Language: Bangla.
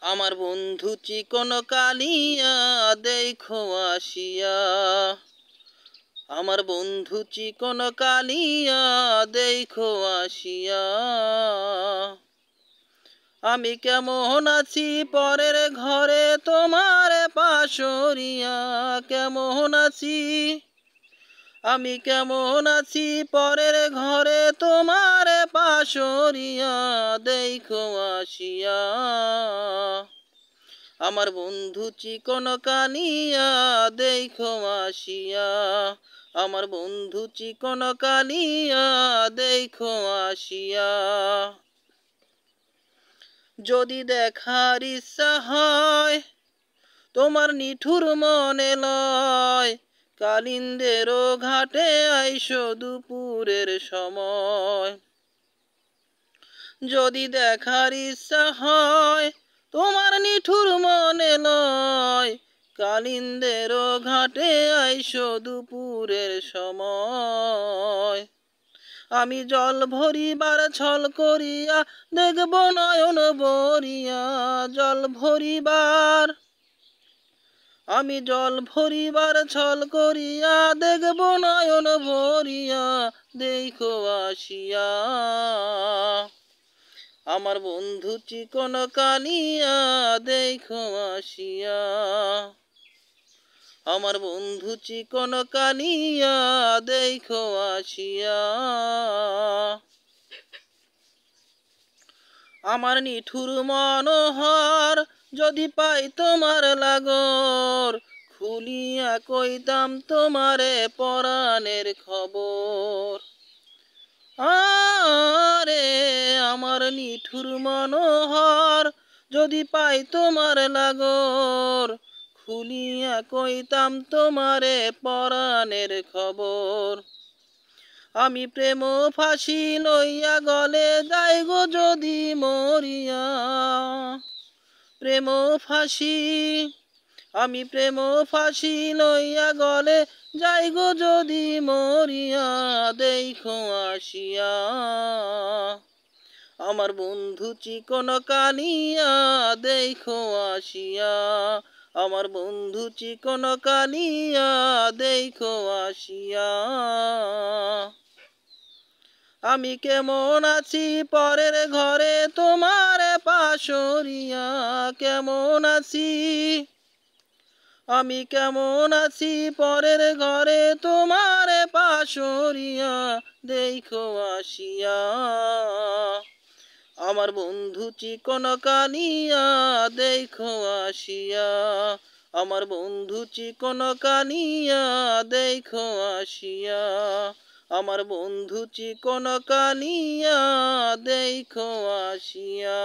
আমার বন্ধু চিকন কালিয়া দেখো আসিয়া। আমার বন্ধু চিকন কালিয়া দেখো আসিয়া। আমি কেমন আছি পরের ঘরে তোমার পাশরিয়া। কেমন আছি আমি কেমন আছি পরের ঘরে তোমার পাশরিয়া দেখো আসিয়া। আমার বন্ধু চিকন কালিয়া দেখো আসিয়া। আমার বন্ধু চিকন কালিয়া দেখো আসিয়া। যদি দেখার ইচ্ছা হয় তোমার নিঠুর মনে লয়, কালিন্দেরও ঘাটে আইসো দুপুরের সময়। যদি দেখার ইচ্ছা হয় তোমার নিঠুর মনে লয়, কালিন্দেরও ঘাটে আইসো দুপুরের সময়। আমি জল ভরিবার ছল করিয়া দেখব নয়ন ভরিয়া। জল ভরিবার আমি জল ভরিবার ছল করিয়া দেখব নয়ন ভরিয়া দেখো আসিয়া। আমার বন্ধু চিকন কালিয়া দেখো আসিয়া। আমার বন্ধু চিকন কালিয়া দেখো আসিয়া। আমার নিঠুর মনোহর যদি পাই তোমার লাগর, খুলিয়া কইতাম তোমারে পরাণের খবর। আরে আমার নিঠুর মনোহর যদি পাই তোমার লাগর, খুলিয়া কইতাম তোমারে পরাণের খবর। আমি প্রেম ফাঁসি লইয়া গলে যাই গো যদি মরিয়া। প্রেম ফাঁসি আমি প্রেম ফাঁসি লইয়া গলে যাই গো যদি মরিয়া দেখো আসিয়া। আমার বন্ধু চিকন কালিয়া দেখো আসিয়া। আমার বন্ধু চিকন কালিয়া দেখো আসিয়া। আমি কেমন আছি পরের ঘরে তোমার পাশরিয়া। কেমন আছি আমি কেমন আছি পরের ঘরে তোমার পাশরিয়া দেখো আসিয়া। আমার বন্ধু চিকন কালিয়া দেখো আসিয়া। আমার বন্ধু চিকন কালিয়া দেখো আসিয়া। আমার বন্ধু চিকন কালিয়া দেখো আসিয়া।